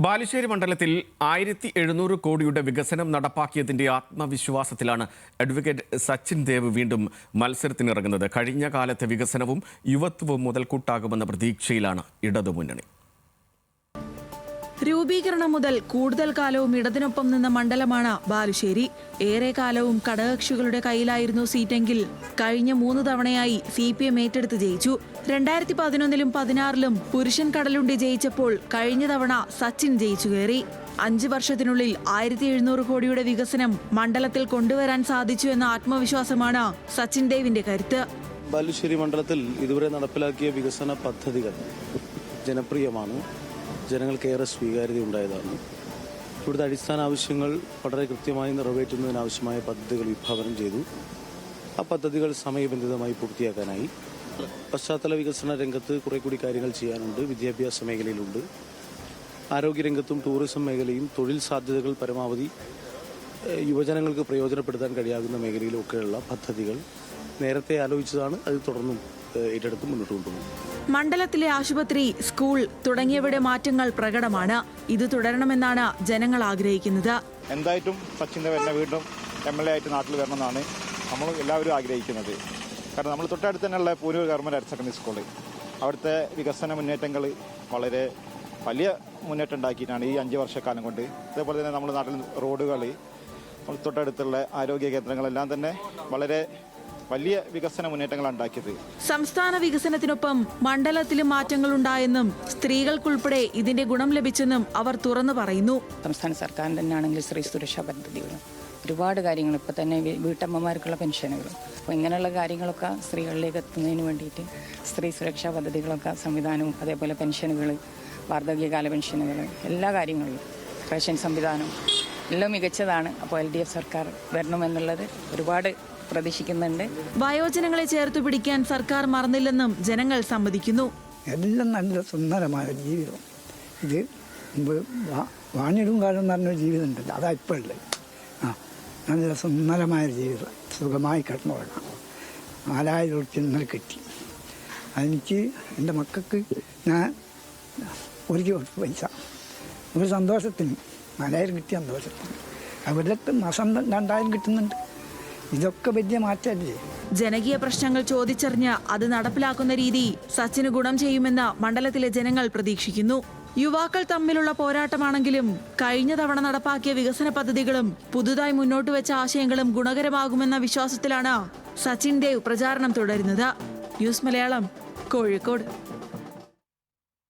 ബാലുശ്ശേരി മണ്ഡലത്തിൽ 1700 കോടിയുടെ വികസനം നടപ്പാക്കിയതിന്റെ ആത്മവിശ്വാസത്തിലാണ് അഡ്വക്കേറ്റ് സച്ചിൻ ദേവ് വീണ്ടും മത്സരത്തിനിറങ്ങുന്നത്. കഴിഞ്ഞ കാലത്തെ വികസനവും യുവത്വവും മുതൽക്കൂട്ടാകുമെന്ന പ്രതീക്ഷയിലാണ് ഇടതുമുന്നണി. രൂപീകരണം മുതൽ കൂടുതൽ കാലവും ഇടതിനൊപ്പം നിന്ന മണ്ഡലമാണ് ബാലുശ്ശേരി. ഏറെ കാലവും ഘടകകക്ഷികളുടെ കയ്യിലായിരുന്നു സീറ്റെങ്കിൽ കഴിഞ്ഞ 3 തവണയായി CPM ഏറ്റെടുത്ത് ജയിച്ചു. 2011-ലും 2016-ലും പുരുഷൻ കടലുണ്ടി ജയിച്ചപ്പോൾ കഴിഞ്ഞ തവണ സച്ചിൻ ജയിച്ചു കയറി. 5 വർഷത്തിനുള്ളിൽ 1700 കോടിയുടെ വികസനം മണ്ഡലത്തിൽ കൊണ്ടുവരാൻ സാധിച്ചു എന്ന ആത്മവിശ്വാസമാണ് സച്ചിൻ ദേവിന്റെ കരുത്ത്. ബാലുശ്ശേരി മണ്ഡലത്തിൽ ഇതുവരെ നടപ്പിലാക്കിയ വികസന പദ്ധതികൾ ജനപ്രിയമാണ്, ജനങ്ങൾക്കേറെ സ്വീകാര്യത ഉണ്ടായതാണ്. ഇവിടുത്തെ അടിസ്ഥാന ആവശ്യങ്ങൾ വളരെ കൃത്യമായി നിറവേറ്റുന്നതിനാവശ്യമായ പദ്ധതികൾ വിഭാവനം ചെയ്തു. ആ പദ്ധതികൾ സമയബന്ധിതമായി പൂർത്തിയാക്കാനായി പശ്ചാത്തല വികസന രംഗത്ത് കുറെ കൂടി കാര്യങ്ങൾ ചെയ്യാനുണ്ട്. വിദ്യാഭ്യാസ മേഖലയിലുണ്ട്, ആരോഗ്യരംഗത്തും ടൂറിസം മേഖലയും തൊഴിൽ സാധ്യതകൾ പരമാവധി യുവജനങ്ങൾക്ക് പ്രയോജനപ്പെടുത്താൻ കഴിയാവുന്ന മേഖലയിലൊക്കെയുള്ള പദ്ധതികൾ നേരത്തെ ആലോചിച്ചതാണ്. അത് തുടർന്നും ഏറ്റെടുത്ത് മുന്നോട്ട് കൊണ്ടുപോകും. മണ്ഡലത്തിലെ ആശുപത്രി, സ്കൂൾ തുടങ്ങിയവയുടെ മാറ്റങ്ങൾ പ്രകടമാണ്. ഇത് തുടരണമെന്നാണ് ജനങ്ങൾ ആഗ്രഹിക്കുന്നത്. എന്തായിട്ടും സച്ചിൻ ദേവ് എന്നെ വീണ്ടും MLA ആയിട്ട് നാട്ടിൽ വരണമെന്നാണ് നമ്മൾ എല്ലാവരും ആഗ്രഹിക്കുന്നത്. കാരണം നമ്മൾ തൊട്ടടുത്ത് തന്നെയുള്ള Poonoor government higher secondary school, അവിടുത്തെ വികസന മുന്നേറ്റങ്ങൾ വളരെ വലിയ മുന്നേറ്റം ഉണ്ടാക്കിയിട്ടാണ് ഈ 5 വർഷക്കാലം കൊണ്ട്. അതേപോലെ തന്നെ നമ്മുടെ നാട്ടിൽ റോഡുകൾ, തൊട്ടടുത്തുള്ള ആരോഗ്യ കേന്ദ്രങ്ങളെല്ലാം തന്നെ വളരെ വലിയ വികസന മുന്നേറ്റങ്ങളാണ് ഉണ്ടാക്കിയത്. സംസ്ഥാന വികസനത്തിനൊപ്പം മണ്ഡലത്തിലും മാറ്റങ്ങൾ ഉണ്ടായെന്നും സ്ത്രീകൾക്കുൾപ്പെടെ ഇതിന്റെ ഗുണം ലഭിച്ചെന്നും അവർ തുറന്നു പറയുന്നു. സംസ്ഥാന സർക്കാരിന് തന്നെയാണെങ്കിൽ സ്ത്രീ സുരക്ഷാ പദ്ധതികളും ഒരുപാട് കാര്യങ്ങൾ, ഇപ്പം തന്നെ വീട്ടമ്മമാർക്കുള്ള പെൻഷനുകളും, അപ്പോൾ ഇങ്ങനെയുള്ള കാര്യങ്ങളൊക്കെ സ്ത്രീകളിലേക്ക് എത്തുന്നതിന് വേണ്ടിയിട്ട് സ്ത്രീ സുരക്ഷാ പദ്ധതികളൊക്കെ സംവിധാനവും, അതേപോലെ പെൻഷനുകൾ, വാർദ്ധക്യകാല പെൻഷനുകൾ, എല്ലാ കാര്യങ്ങളിലും റേഷൻ സംവിധാനം എല്ലാം മികച്ചതാണ്. അപ്പോൾ LDF സർക്കാർ വരണമെന്നുള്ളത് ഒരുപാട് പ്രതീക്ഷിക്കുന്നുണ്ട്. വയോജനങ്ങളെ ചേർത്തു പിടിക്കാൻ സർക്കാർ മറന്നില്ലെന്നും ജനങ്ങൾ സമ്മതിക്കുന്നു. എല്ലാം നല്ല സുന്ദരമായ ജീവിതം. ഇത് വാണിടും കാലം എന്ന് പറഞ്ഞൊരു ജീവിതം ഉണ്ടല്ലോ, അതാ ഇപ്പോൾ ഉള്ളത്. നല്ല സുന്ദരമായ ജീവിതം, സുഖമായി കിടന്നു പോകണം. 4000 ഉറുപ്പിക ഇന്നലെ കിട്ടി. അതെനിക്ക് എൻ്റെ മക്കൾക്ക് ഞാൻ ഒരുക്കി കൊടുത്ത പൈസ ഒരു സന്തോഷത്തിന് 4000 കിട്ടിയ സന്തോഷത്തിന്. അവരുടെ മാസം 2000 കിട്ടുന്നുണ്ട്. ഇതൊക്കെ വലിയ മാറ്റമല്ലേ? ജനകീയ പ്രശ്നങ്ങൾ ചോദിച്ചറിഞ്ഞ് അത് നടപ്പിലാക്കുന്ന രീതി സച്ചിന് ഗുണം ചെയ്യുമെന്ന് മണ്ഡലത്തിലെ ജനങ്ങൾ പ്രതീക്ഷിക്കുന്നു. യുവാക്കൾ തമ്മിലുള്ള പോരാട്ടമാണെങ്കിലും കഴിഞ്ഞ തവണ നടപ്പാക്കിയ വികസന പദ്ധതികളും പുതുതായി മുന്നോട്ട് വെച്ച ആശയങ്ങളും ഗുണകരമാകുമെന്ന വിശ്വാസത്തിലാണ് സച്ചിൻ ദേവ് പ്രചാരണം തുടരുന്നത്. ന്യൂസ് മലയാളം, കോഴിക്കോട്.